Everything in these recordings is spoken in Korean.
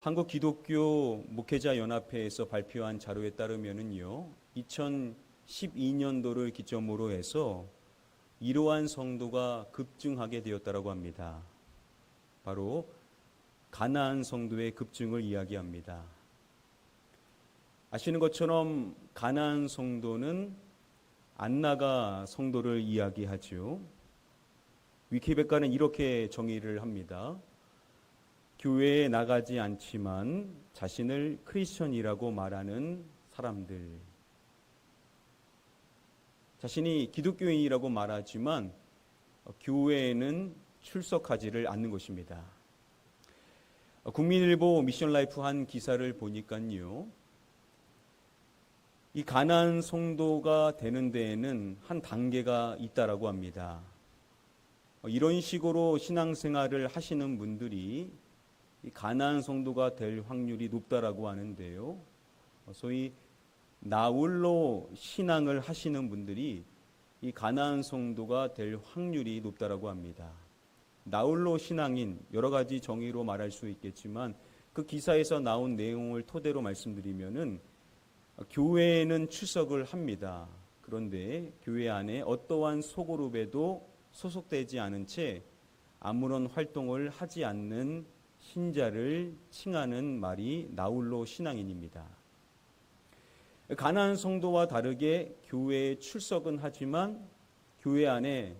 한국 기독교 목회자 연합회에서 발표한 자료에 따르면은요, 2012년도를 기점으로 해서 이러한 성도가 급증하게 되었다라고 합니다. 바로 가나안 성도의 급증을 이야기합니다. 아시는 것처럼 가나안 성도는 안나가 성도를 이야기하죠. 위키백과는 이렇게 정의를 합니다. 교회에 나가지 않지만 자신을 크리스천이라고 말하는 사람들. 자신이 기독교인이라고 말하지만 교회에는 출석하지를 않는 것입니다. 국민일보 미션라이프 한 기사를 보니까요, 이 가나안 성도가 되는 데에는 한 단계가 있다라고 합니다. 이런 식으로 신앙생활을 하시는 분들이 이 가나안 성도가 될 확률이 높다라고 하는데요. 소위 나홀로 신앙을 하시는 분들이 이 가나안 성도가 될 확률이 높다라고 합니다. 나홀로 신앙인, 여러 가지 정의로 말할 수 있겠지만 그 기사에서 나온 내용을 토대로 말씀드리면은 교회에는 출석을 합니다. 그런데 교회 안에 어떠한 소그룹에도 소속되지 않은 채 아무런 활동을 하지 않는 신자를 칭하는 말이 나홀로 신앙인입니다. 가나안 성도와 다르게 교회에 출석은 하지만 교회 안에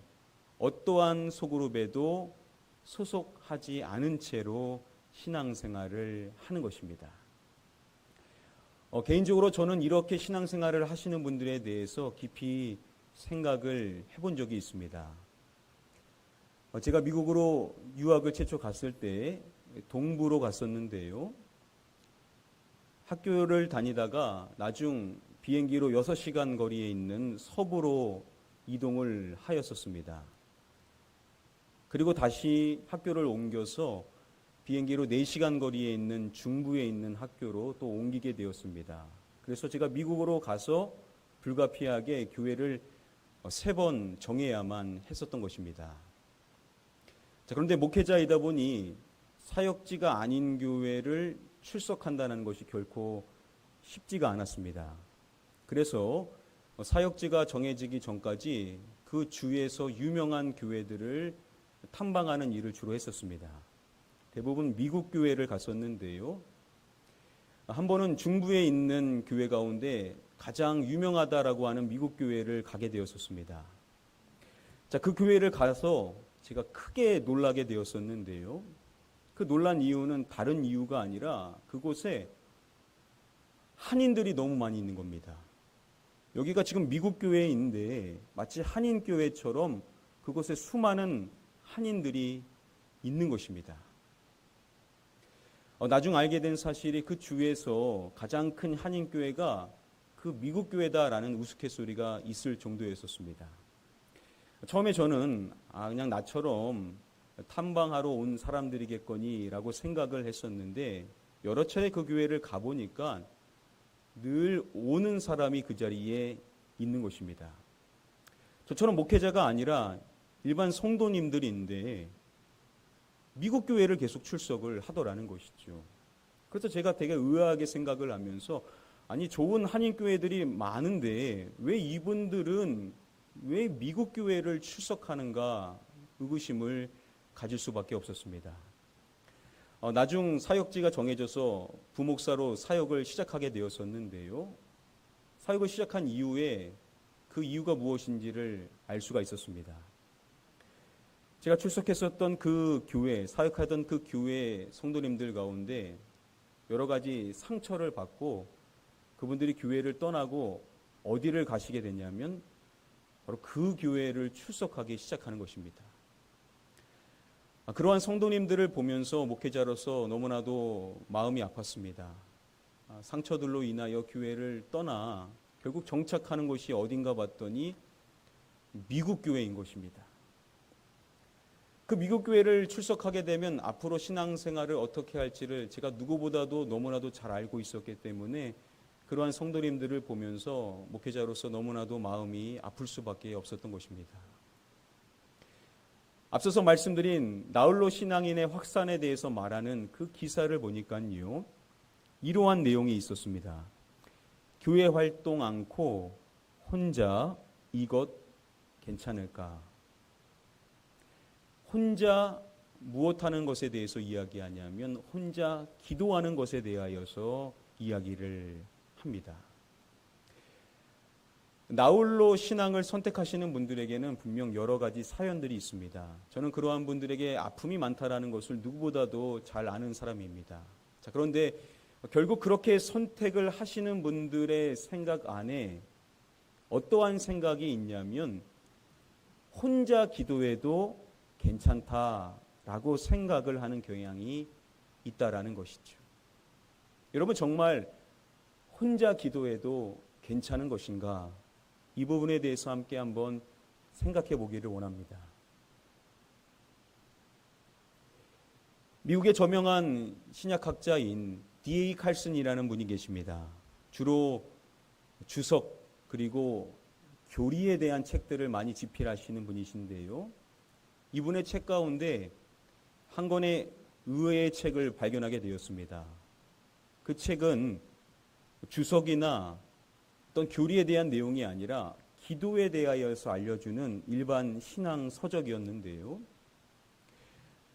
어떠한 소그룹에도 소속하지 않은 채로 신앙생활을 하는 것입니다. 개인적으로 저는 이렇게 신앙생활을 하시는 분들에 대해서 깊이 생각을 해본 적이 있습니다. 제가 미국으로 유학을 최초 갔을 때 동부로 갔었는데요. 학교를 다니다가 나중 비행기로 6시간 거리에 있는 서부로 이동을 하였었습니다. 그리고 다시 학교를 옮겨서 비행기로 4시간 거리에 있는 중부에 있는 학교로 또 옮기게 되었습니다. 그래서 제가 미국으로 가서 불가피하게 교회를 3번 정해야만 했었던 것입니다. 자, 그런데 목회자이다 보니 사역지가 아닌 교회를 출석한다는 것이 결코 쉽지가 않았습니다. 그래서 사역지가 정해지기 전까지 그 주에서 유명한 교회들을 탐방하는 일을 주로 했었습니다. 대부분 미국 교회를 갔었는데요. 한 번은 중부에 있는 교회 가운데 가장 유명하다라고 하는 미국 교회를 가게 되었었습니다. 자, 그 교회를 가서 제가 크게 놀라게 되었었는데요. 그 놀란 이유는 다른 이유가 아니라 그곳에 한인들이 너무 많이 있는 겁니다. 여기가 지금 미국 교회인데 마치 한인 교회처럼 그곳에 수많은 한인들이 있는 것입니다. 나중 알게 된 사실이 그 주에서 가장 큰 한인 교회가 그 미국 교회다라는 우스갯소리가 있을 정도였었습니다. 처음에 저는 그냥 나처럼 탐방하러 온 사람들이겠거니라고 생각을 했었는데 여러 차례 그 교회를 가보니까 늘 오는 사람이 그 자리에 있는 것입니다. 저처럼 목회자가 아니라 일반 성도님들인데 미국 교회를 계속 출석을 하더라는 것이죠. 그래서 제가 되게 의아하게 생각을 하면서 아니 좋은 한인 교회들이 많은데 왜 이분들은 왜 미국 교회를 출석하는가 의구심을 가질 수밖에 없었습니다. 나중 사역지가 정해져서 부목사로 사역을 시작하게 되었었는데요. 사역을 시작한 이후에 그 이유가 무엇인지를 알 수가 있었습니다. 제가 출석했었던 그 교회, 사역하던 그 교회 성도님들 가운데 여러 가지 상처를 받고 그분들이 교회를 떠나고 어디를 가시게 됐냐면 바로 그 교회를 출석하기 시작하는 것입니다. 그러한 성도님들을 보면서 목회자로서 너무나도 마음이 아팠습니다. 상처들로 인하여 교회를 떠나 결국 정착하는 곳이 어딘가 봤더니 미국 교회인 것입니다. 그 미국 교회를 출석하게 되면 앞으로 신앙생활을 어떻게 할지를 제가 누구보다도 너무나도 잘 알고 있었기 때문에 그러한 성도님들을 보면서 목회자로서 너무나도 마음이 아플 수밖에 없었던 것입니다. 앞서서 말씀드린 나홀로 신앙인의 확산에 대해서 말하는 그 기사를 보니까요, 이러한 내용이 있었습니다. 교회 활동 않고 혼자 이것 괜찮을까? 혼자 무엇하는 것에 대해서 이야기하냐면 혼자 기도하는 것에 대하여서 이야기를 합니다. 나홀로 신앙을 선택하시는 분들에게는 분명 여러 가지 사연들이 있습니다. 저는 그러한 분들에게 아픔이 많다라는 것을 누구보다도 잘 아는 사람입니다. 자, 그런데 결국 그렇게 선택을 하시는 분들의 생각 안에 어떠한 생각이 있냐면 혼자 기도해도 괜찮다라고 생각을 하는 경향이 있다라는 것이죠. 여러분, 정말 혼자 기도해도 괜찮은 것인가? 이 부분에 대해서 함께 한번 생각해 보기를 원합니다. 미국의 저명한 신약학자인 D.A. 칼슨이라는 분이 계십니다. 주로 주석 그리고 교리에 대한 책들을 많이 집필하시는 분이신데요. 이분의 책 가운데 한 권의 의외의 책을 발견하게 되었습니다. 그 책은 주석이나 어떤 교리에 대한 내용이 아니라 기도에 대하여서 알려주는 일반 신앙 서적이었는데요.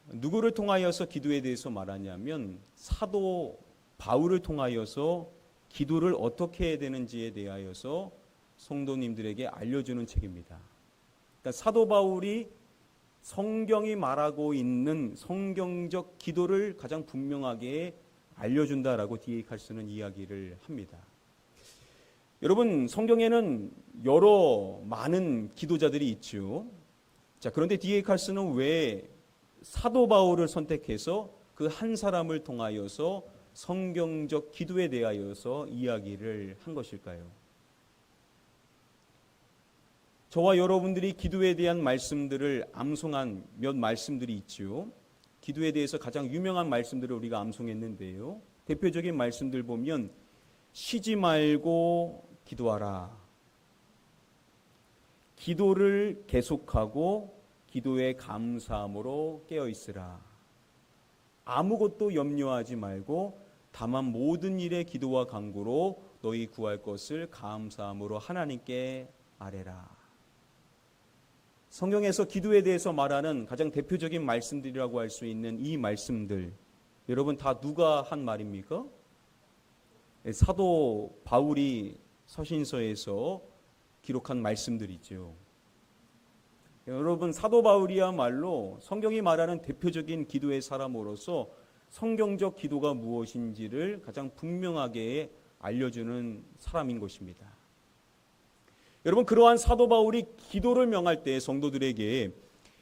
누구를 통하여서 기도에 대해서 말하냐면 사도 바울을 통하여서 기도를 어떻게 해야 되는지에 대하여서 성도님들에게 알려주는 책입니다. 그러니까 사도 바울이 성경이 말하고 있는 성경적 기도를 가장 분명하게 알려준다라고 D.A. 칼슨은 이야기를 합니다. 여러분, 성경에는 여러 많은 기도자들이 있죠. 자, 그런데 D.A. 칼슨은 왜 사도 바울을 선택해서 그 한 사람을 통하여서 성경적 기도에 대하여서 이야기를 한 것일까요? 저와 여러분들이 기도에 대한 말씀들을 암송한 몇 말씀들이 있죠. 기도에 대해서 가장 유명한 말씀들을 우리가 암송했는데요. 대표적인 말씀들 보면 쉬지 말고 기도하라. 기도를 계속하고 기도에 감사함으로 깨어있으라. 아무것도 염려하지 말고 다만 모든 일에 기도와 간구로 너희 구할 것을 감사함으로 하나님께 아뢰라. 성경에서 기도에 대해서 말하는 가장 대표적인 말씀들이라고 할 수 있는 이 말씀들, 여러분 다 누가 한 말입니까? 사도 바울이 서신서에서 기록한 말씀들이죠. 여러분, 사도 바울이야말로 성경이 말하는 대표적인 기도의 사람으로서 성경적 기도가 무엇인지를 가장 분명하게 알려주는 사람인 것입니다. 여러분, 그러한 사도 바울이 기도를 명할 때 성도들에게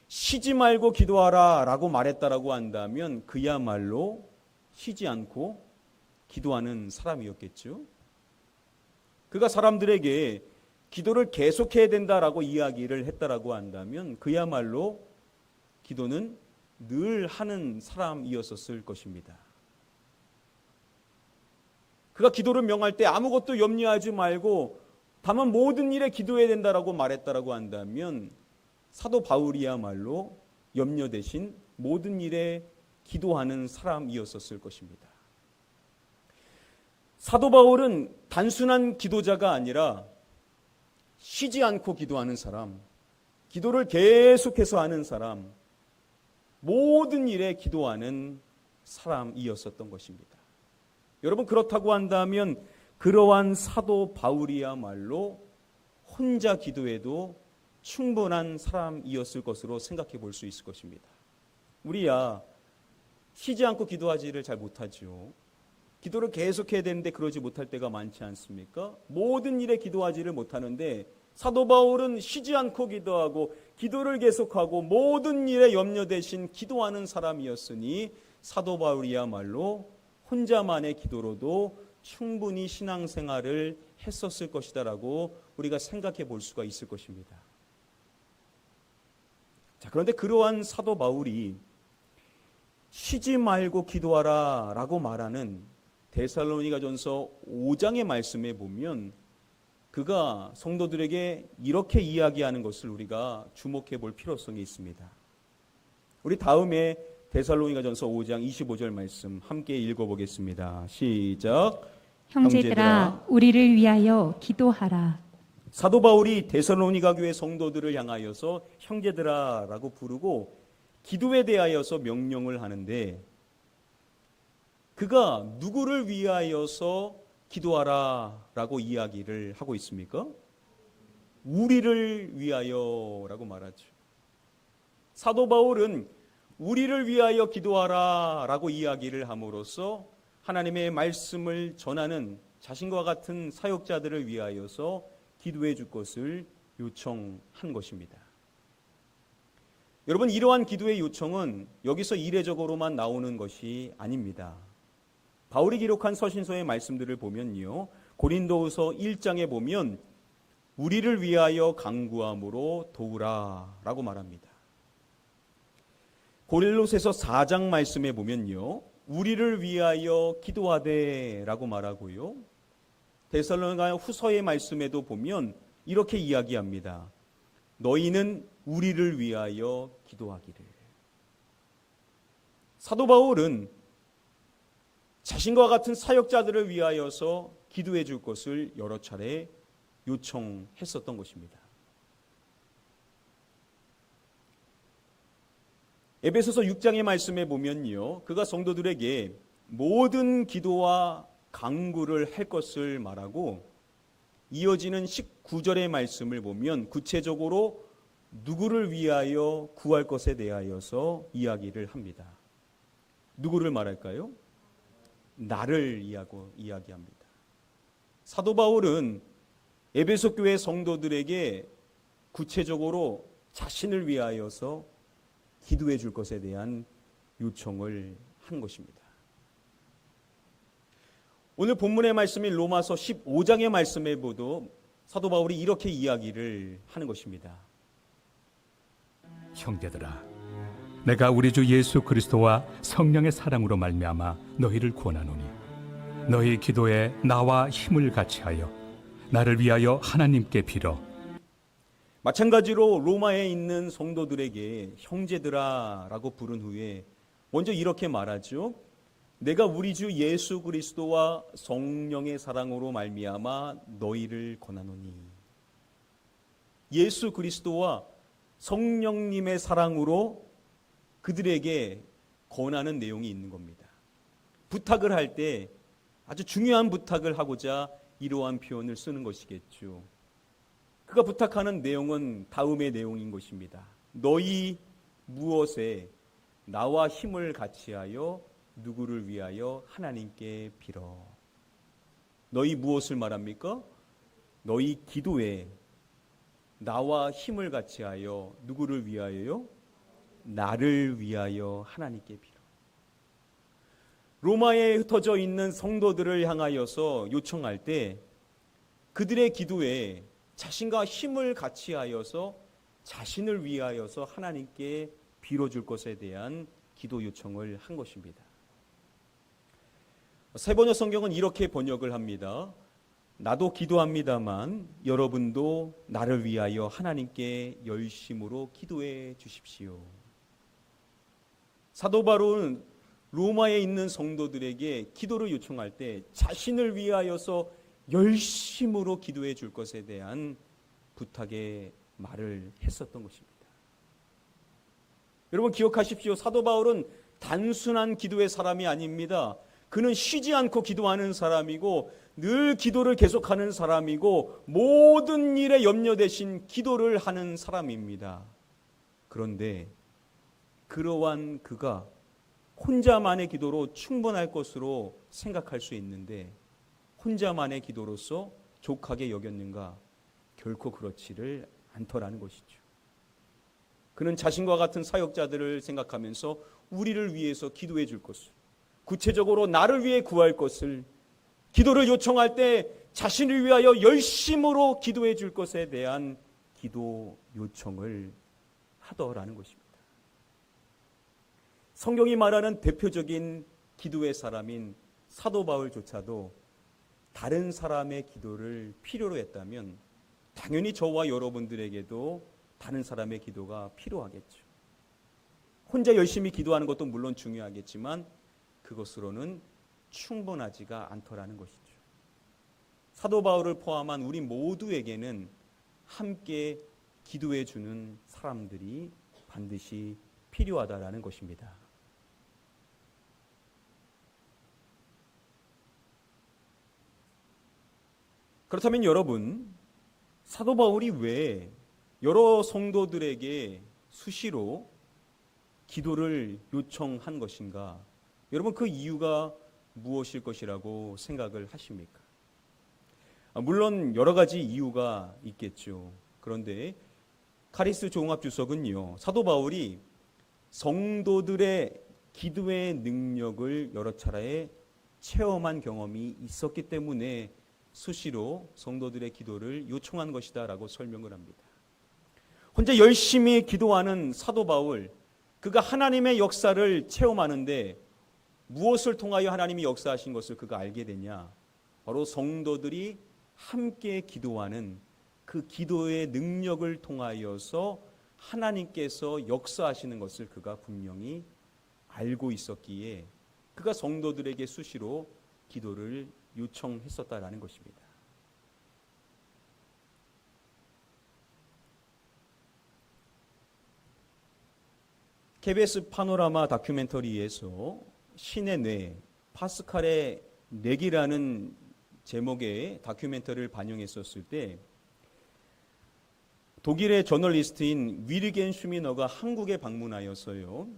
쉬지 말고 기도하라 라고 말했다라고 한다면 그야말로 쉬지 않고 기도하는 사람이었겠죠. 그가 사람들에게 기도를 계속해야 된다라고 이야기를 했다라고 한다면 그야말로 기도는 늘 하는 사람이었었을 것입니다. 그가 기도를 명할 때 아무것도 염려하지 말고 다만 모든 일에 기도해야 된다라고 말했다라고 한다면 사도 바울이야말로 염려 대신 모든 일에 기도하는 사람이었었을 것입니다. 사도 바울은 단순한 기도자가 아니라 쉬지 않고 기도하는 사람, 기도를 계속해서 하는 사람, 모든 일에 기도하는 사람이었었던 것입니다. 여러분, 그렇다고 한다면 그러한 사도 바울이야말로 혼자 기도해도 충분한 사람이었을 것으로 생각해 볼 수 있을 것입니다. 우리야 쉬지 않고 기도하지를 잘 못하죠. 기도를 계속해야 되는데 그러지 못할 때가 많지 않습니까? 모든 일에 기도하지를 못하는데 사도 바울은 쉬지 않고 기도하고 기도를 계속하고 모든 일에 염려 대신 기도하는 사람이었으니 사도 바울이야말로 혼자만의 기도로도 충분히 신앙생활을 했었을 것이다라고 우리가 생각해 볼 수가 있을 것입니다. 자, 그런데 그러한 사도 바울이 쉬지 말고 기도하라 라고 말하는 데살로니가전서 5장의 말씀에 보면 그가 성도들에게 이렇게 이야기하는 것을 우리가 주목해 볼 필요성이 있습니다. 우리 다음에 데살로니가전서 5장 25절 말씀 함께 읽어보겠습니다. 시작. 형제들아 우리를 위하여 기도하라. 사도 바울이 데살로니가 교회 성도들을 향하여서 형제들아라고 부르고 기도에 대하여서 명령을 하는데 그가 누구를 위하여서 기도하라라고 이야기를 하고 있습니까? 우리를 위하여라고 말하죠. 사도 바울은 우리를 위하여 기도하라라고 이야기를 함으로써 하나님의 말씀을 전하는 자신과 같은 사역자들을 위하여서 기도해 줄 것을 요청한 것입니다. 여러분, 이러한 기도의 요청은 여기서 이례적으로만 나오는 것이 아닙니다. 바울이 기록한 서신서의 말씀들을 보면요, 고린도후서 1장에 보면 우리를 위하여 간구함으로 도우라라고 말합니다. 고린도서에서 4장 말씀에 보면요, 우리를 위하여 기도하되라고 말하고요. 데살로니가 후서의 말씀에도 보면 이렇게 이야기합니다. 너희는 우리를 위하여 기도하기를. 사도 바울은 자신과 같은 사역자들을 위하여서 기도해 줄 것을 여러 차례 요청했었던 것입니다. 에베소서 6장의 말씀에 보면요, 그가 성도들에게 모든 기도와 간구를 할 것을 말하고 이어지는 19절의 말씀을 보면 구체적으로 누구를 위하여 구할 것에 대하여서 이야기를 합니다. 누구를 말할까요? 나를 이야기합니다. 사도 바울은 에베소 교회 성도들에게 구체적으로 자신을 위하여서 기도해 줄 것에 대한 요청을 한 것입니다. 오늘 본문의 말씀인 로마서 15장의 말씀에 보도 사도 바울이 이렇게 이야기를 하는 것입니다. 형제들아, 내가 우리 주 예수 그리스도와 성령의 사랑으로 말미암아 너희를 권하노니 너희 기도에 나와 힘을 같이하여 나를 위하여 하나님께 빌어. 마찬가지로 로마에 있는 성도들에게 형제들아라고 부른 후에 먼저 이렇게 말하죠. 내가 우리 주 예수 그리스도와 성령의 사랑으로 말미암아 너희를 권하노니. 예수 그리스도와 성령님의 사랑으로 그들에게 권하는 내용이 있는 겁니다. 부탁을 할 때 아주 중요한 부탁을 하고자 이러한 표현을 쓰는 것이겠죠. 그가 부탁하는 내용은 다음의 내용인 것입니다. 너희 무엇에 나와 힘을 같이하여 누구를 위하여 하나님께 빌어. 너희 무엇을 말합니까? 너희 기도에 나와 힘을 같이하여 누구를 위하여요? 나를 위하여 하나님께 빌어. 로마에 흩어져 있는 성도들을 향하여서 요청할 때 그들의 기도에 자신과 힘을 같이하여서 자신을 위하여서 하나님께 빌어줄 것에 대한 기도 요청을 한 것입니다. 세번역 성경은 이렇게 번역을 합니다. 나도 기도합니다만 여러분도 나를 위하여 하나님께 열심으로 기도해 주십시오. 사도 바울은 로마에 있는 성도들에게 기도를 요청할 때 자신을 위하여서 열심으로 기도해 줄 것에 대한 부탁의 말을 했었던 것입니다. 여러분 기억하십시오. 사도 바울은 단순한 기도의 사람이 아닙니다. 그는 쉬지 않고 기도하는 사람이고 늘 기도를 계속하는 사람이고 모든 일에 염려 대신 기도를 하는 사람입니다. 그런데 그러한 그가 혼자만의 기도로 충분할 것으로 생각할 수 있는데 혼자만의 기도로서 족하게 여겼는가? 결코 그렇지를 않더라는 것이죠. 그는 자신과 같은 사역자들을 생각하면서 우리를 위해서 기도해 줄 것을, 구체적으로 나를 위해 구할 것을, 기도를 요청할 때 자신을 위하여 열심으로 기도해 줄 것에 대한 기도 요청을 하더라는 것입니다. 성경이 말하는 대표적인 기도의 사람인 사도 바울조차도 다른 사람의 기도를 필요로 했다면 당연히 저와 여러분들에게도 다른 사람의 기도가 필요하겠죠. 혼자 열심히 기도하는 것도 물론 중요하겠지만 그것으로는 충분하지가 않더라는 것이죠. 사도 바울을 포함한 우리 모두에게는 함께 기도해 주는 사람들이 반드시 필요하다라는 것입니다. 그렇다면 여러분, 사도 바울이 왜 여러 성도들에게 수시로 기도를 요청한 것인가? 여러분, 그 이유가 무엇일 것이라고 생각을 하십니까? 물론 여러 가지 이유가 있겠죠. 그런데 카리스 종합주석은요, 사도 바울이 성도들의 기도의 능력을 여러 차례 체험한 경험이 있었기 때문에 수시로 성도들의 기도를 요청한 것이다 라고 설명을 합니다. 혼자 열심히 기도하는 사도 바울, 그가 하나님의 역사를 체험하는데 무엇을 통하여 하나님이 역사하신 것을 그가 알게 되냐? 바로 성도들이 함께 기도하는 그 기도의 능력을 통하여서 하나님께서 역사하시는 것을 그가 분명히 알고 있었기에 그가 성도들에게 수시로 기도를 요청했었다라는 것입니다. KBS 파노라마 다큐멘터리에서 신의 뇌, 파스칼의 뇌기라는 제목의 다큐멘터리를 반영했었을 때 독일의 저널리스트인 위르겐 슈미너가 한국에 방문하였어요.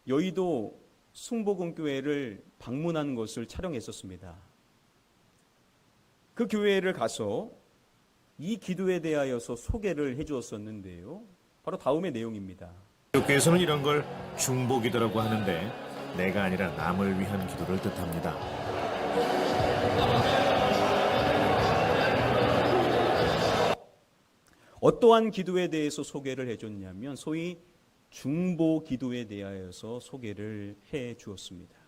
여의도 숭복음교회를 방문한 것을 촬영했었습니다. 그 교회를 가서 이 기도에 대하여서 소개를 해주었었는데요. 바로 다음의 내용입니다. 교회에서는 이런 걸 중보기도라고 하는데 내가 아니라 남을 위한 기도를 뜻합니다. 어떠한 기도에 대해서 소개를 해줬냐면 소위 중보 기도에 대하여서 소개를 해 주었습니다.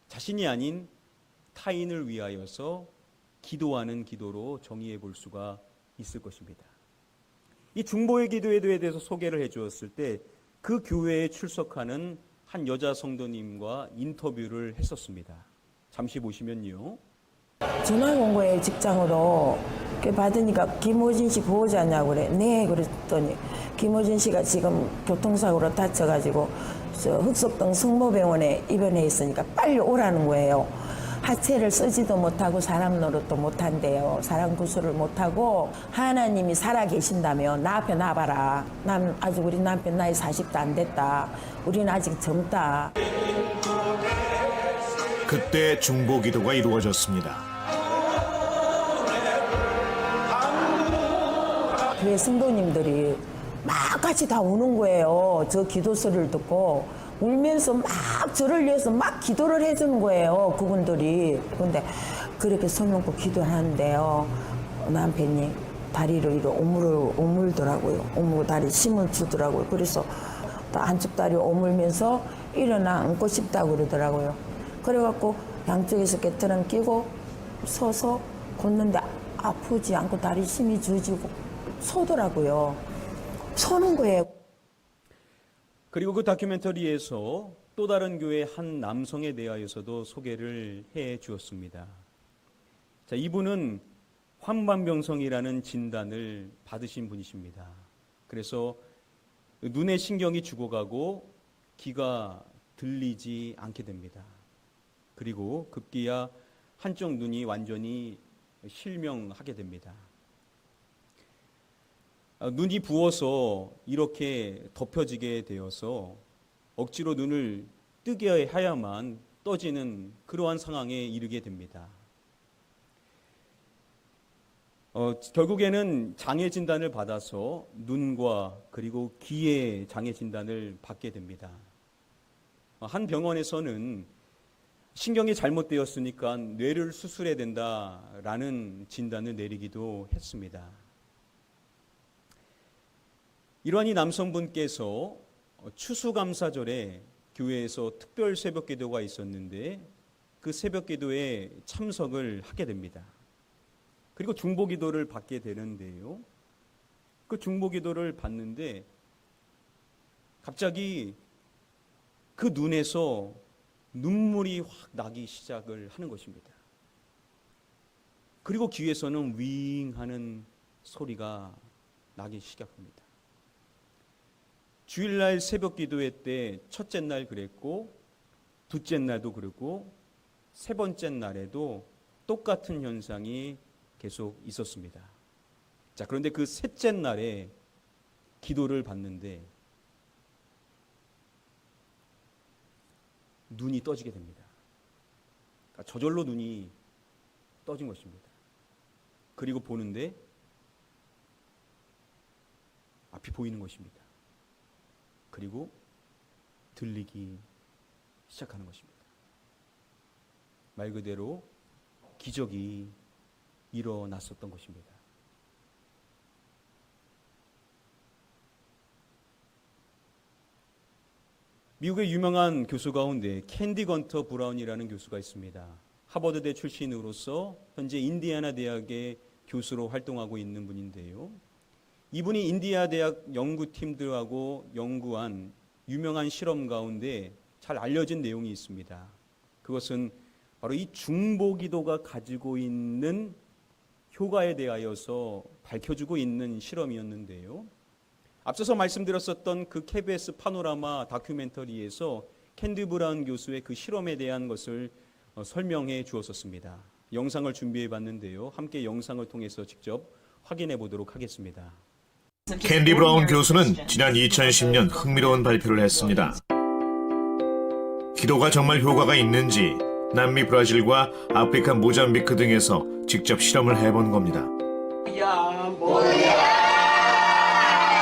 자신이 아닌 타인을 위하여서 기도하는 기도로 정의해 볼 수가 있을 것입니다. 이 중보의 기도에 대해서 소개를 해 주었을 때 그 교회에 출석하는 한 여자 성도님과 인터뷰를 했었습니다. 잠시 보시면요. 전화 온 거예요, 직장으로. 받으니까 김호진 씨 보호자냐고 그래. 네, 그랬더니 김호진 씨가 지금 교통사고로 다쳐가지고 흑석동 성모병원에 입원해 있으니까 빨리 오라는 거예요. 하체를 쓰지도 못하고 사람 노릇도 못한대요. 사람 구술을 못하고 하나님이 살아계신다면 나 앞에 놔봐라. 난 아직 우리 남편 나이 40도 안 됐다. 우리는 아직 젊다. 그때 중보기도가 이루어졌습니다. 교회 성도님들이 막 같이 다 우는 거예요. 저 기도 소리를 듣고 울면서 막 저를 위해서 막 기도를 해주는 거예요. 그분들이. 근데 그렇게 손 놓고 기도하는데요. 남편이 다리를 이렇게 오물더라고요. 오물고 다리 힘을 주더라고요. 그래서 한쪽 다리 오물면서 일어나 앉고 싶다고 그러더라고요. 그래갖고 양쪽에서 깨트랑 끼고 서서 걷는데 아프지 않고 다리 힘이 주어지고 서더라고요. 서는 거예요. 그리고 그 다큐멘터리에서 또 다른 교회 한 남성에 대하여서도 소개를 해 주었습니다. 자, 이분은 환반병성이라는 진단을 받으신 분이십니다. 그래서 눈의 신경이 죽어가고 귀가 들리지 않게 됩니다. 그리고 급기야 한쪽 눈이 완전히 실명하게 됩니다. 눈이 부어서 이렇게 덮여지게 되어서 억지로 눈을 뜨게 해야만 떠지는 그러한 상황에 이르게 됩니다. 결국에는 장애 진단을 받아서 눈과 그리고 귀의 장애 진단을 받게 됩니다. 한 병원에서는 신경이 잘못되었으니까 뇌를 수술해야 된다라는 진단을 내리기도 했습니다. 이러한 이 남성분께서 추수감사절에 교회에서 특별 새벽 기도가 있었는데 그 새벽 기도에 참석을 하게 됩니다. 그리고 중보 기도를 받게 되는데요. 그 중보 기도를 받는데 갑자기 그 눈에서 눈물이 확 나기 시작을 하는 것입니다. 그리고 귀에서는 윙 하는 소리가 나기 시작합니다. 주일날 새벽 기도회 때 첫째 날 그랬고 둘째 날도 그랬고 세 번째 날에도 똑같은 현상이 계속 있었습니다. 자, 그런데 그 셋째 날에 기도를 받는데 눈이 떠지게 됩니다. 그러니까 저절로 눈이 떠진 것입니다. 그리고 보는데 앞이 보이는 것입니다. 그리고 들리기 시작하는 것입니다. 말 그대로 기적이 일어났었던 것입니다. 미국의 유명한 교수 가운데 캔디 건터 브라운이라는 교수가 있습니다. 하버드대 출신으로서 현재 인디애나 대학의 교수로 활동하고 있는 분인데요. 이분이 인디애나 대학 연구팀들하고 연구한 유명한 실험 가운데 잘 알려진 내용이 있습니다. 그것은 바로 이 중보기도가 가지고 있는 효과에 대하여서 밝혀주고 있는 실험이었는데요. 앞서서 말씀드렸었던 그 KBS 파노라마 다큐멘터리에서 캔디 브라운 교수의 그 실험에 대한 것을 설명해 주었었습니다. 영상을 준비해 봤는데요. 함께 영상을 통해서 직접 확인해 보도록 하겠습니다. 캔디 브라운 교수는 지난 2010년 흥미로운 발표를 했습니다. 기도가 정말 효과가 있는지 남미 브라질과 아프리카 모잠비크 등에서 직접 실험을 해본 겁니다.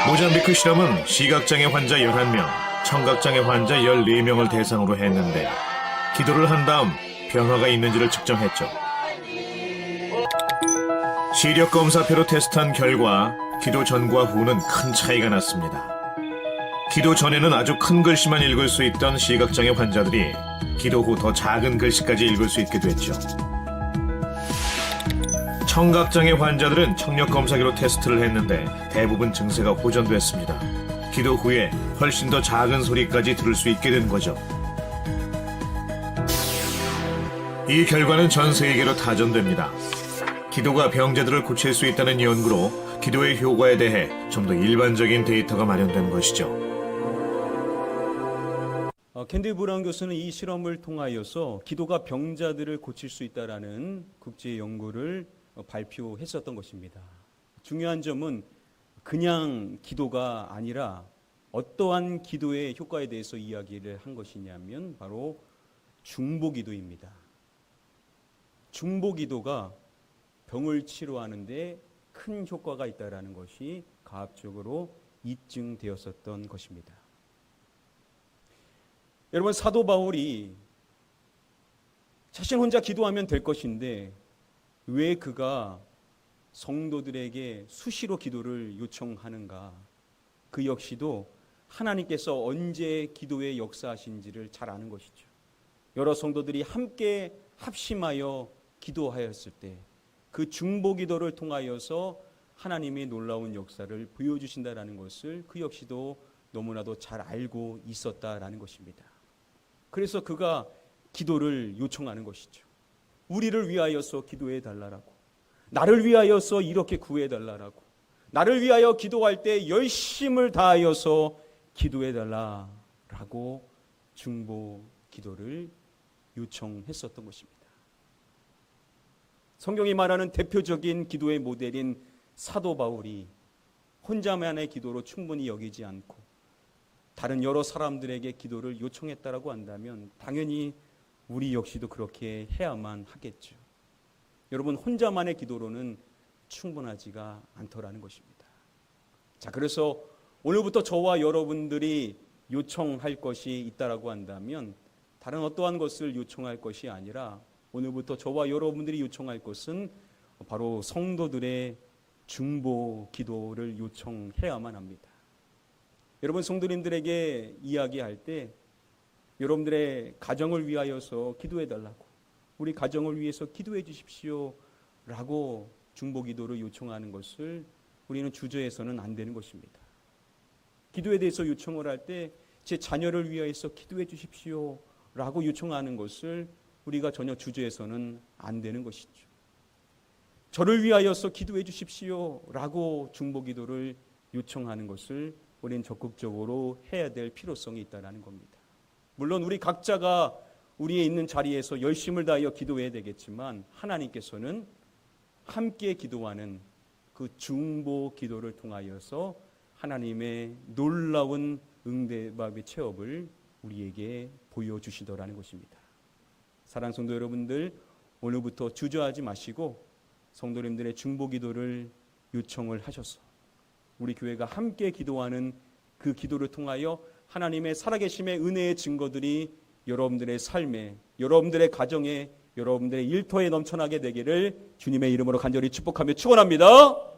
모잠비크 실험은 시각장애 환자 11명, 청각장애 환자 14명을 대상으로 했는데 기도를 한 다음 변화가 있는지를 측정했죠. 시력검사표로 테스트한 결과 기도 전과 후는 큰 차이가 났습니다. 기도 전에는 아주 큰 글씨만 읽을 수 있던 시각장애 환자들이 기도 후 더 작은 글씨까지 읽을 수 있게 됐죠. 청각장애 환자들은 청력검사기로 테스트를 했는데 대부분 증세가 호전됐습니다. 기도 후에 훨씬 더 작은 소리까지 들을 수 있게 된 거죠. 이 결과는 전 세계로 타전됩니다. 기도가 병자들을 고칠 수 있다는 연구로 기도의 효과에 대해 좀 더 일반적인 데이터가 마련된 것이죠. 캔디 브라운 교수는 이 실험을 통하여서 기도가 병자들을 고칠 수 있다라는 국제 연구를 발표했었던 것입니다. 중요한 점은 그냥 기도가 아니라 어떠한 기도의 효과에 대해서 이야기를 한 것이냐면 바로 중보기도입니다. 중보기도가 병을 치료하는데 큰 효과가 있다라는 것이 과학적으로 입증되었었던 것입니다. 여러분, 사도 바울이 자신 혼자 기도하면 될 것인데 왜 그가 성도들에게 수시로 기도를 요청하는가? 그 역시도 하나님께서 언제 기도에 역사하신지를 잘 아는 것이죠. 여러 성도들이 함께 합심하여 기도하였을 때 그 중보기도를 통하여서 하나님의 놀라운 역사를 보여주신다라는 것을 그 역시도 너무나도 잘 알고 있었다라는 것입니다. 그래서 그가 기도를 요청하는 것이죠. 우리를 위하여서 기도해 달라라고, 나를 위하여서 이렇게 구해 달라라고, 나를 위하여 기도할 때 열심을 다하여서 기도해 달라라고 중보 기도를 요청했었던 것입니다. 성경이 말하는 대표적인 기도의 모델인 사도 바울이 혼자만의 기도로 충분히 여기지 않고 다른 여러 사람들에게 기도를 요청했다라고 한다면 당연히 우리 역시도 그렇게 해야만 하겠죠. 여러분, 혼자만의 기도로는 충분하지가 않더라는 것입니다. 자, 그래서 오늘부터 저와 여러분들이 요청할 것이 있다라고 한다면 다른 어떠한 것을 요청할 것이 아니라 오늘부터 저와 여러분들이 요청할 것은 바로 성도들의 중보 기도를 요청해야만 합니다. 여러분, 성도님들에게 이야기할 때 여러분들의 가정을 위하여서 기도해 달라고, 우리 가정을 위해서 기도해 주십시오 라고 중보 기도를 요청하는 것을 우리는 주저해서는 안 되는 것입니다. 기도에 대해서 요청을 할 때 제 자녀를 위하여서 기도해 주십시오 라고 요청하는 것을 우리가 전혀 주저해서는 안 되는 것이죠. 저를 위하여서 기도해 주십시오 라고 중보기도를 요청하는 것을 우리는 적극적으로 해야 될 필요성이 있다는 겁니다. 물론 우리 각자가 우리의 있는 자리에서 열심을 다하여 기도해야 되겠지만 하나님께서는 함께 기도하는 그 중보 기도를 통하여서 하나님의 놀라운 응답의 체험을 우리에게 보여주시더라는 것입니다. 사랑하는 성도 여러분들, 오늘부터 주저하지 마시고 성도님들의 중보 기도를 요청을 하셔서 우리 교회가 함께 기도하는 그 기도를 통하여 하나님의 살아계심의 은혜의 증거들이 여러분들의 삶에, 여러분들의 가정에, 여러분들의 일터에 넘쳐나게 되기를 주님의 이름으로 간절히 축복하며 축원합니다.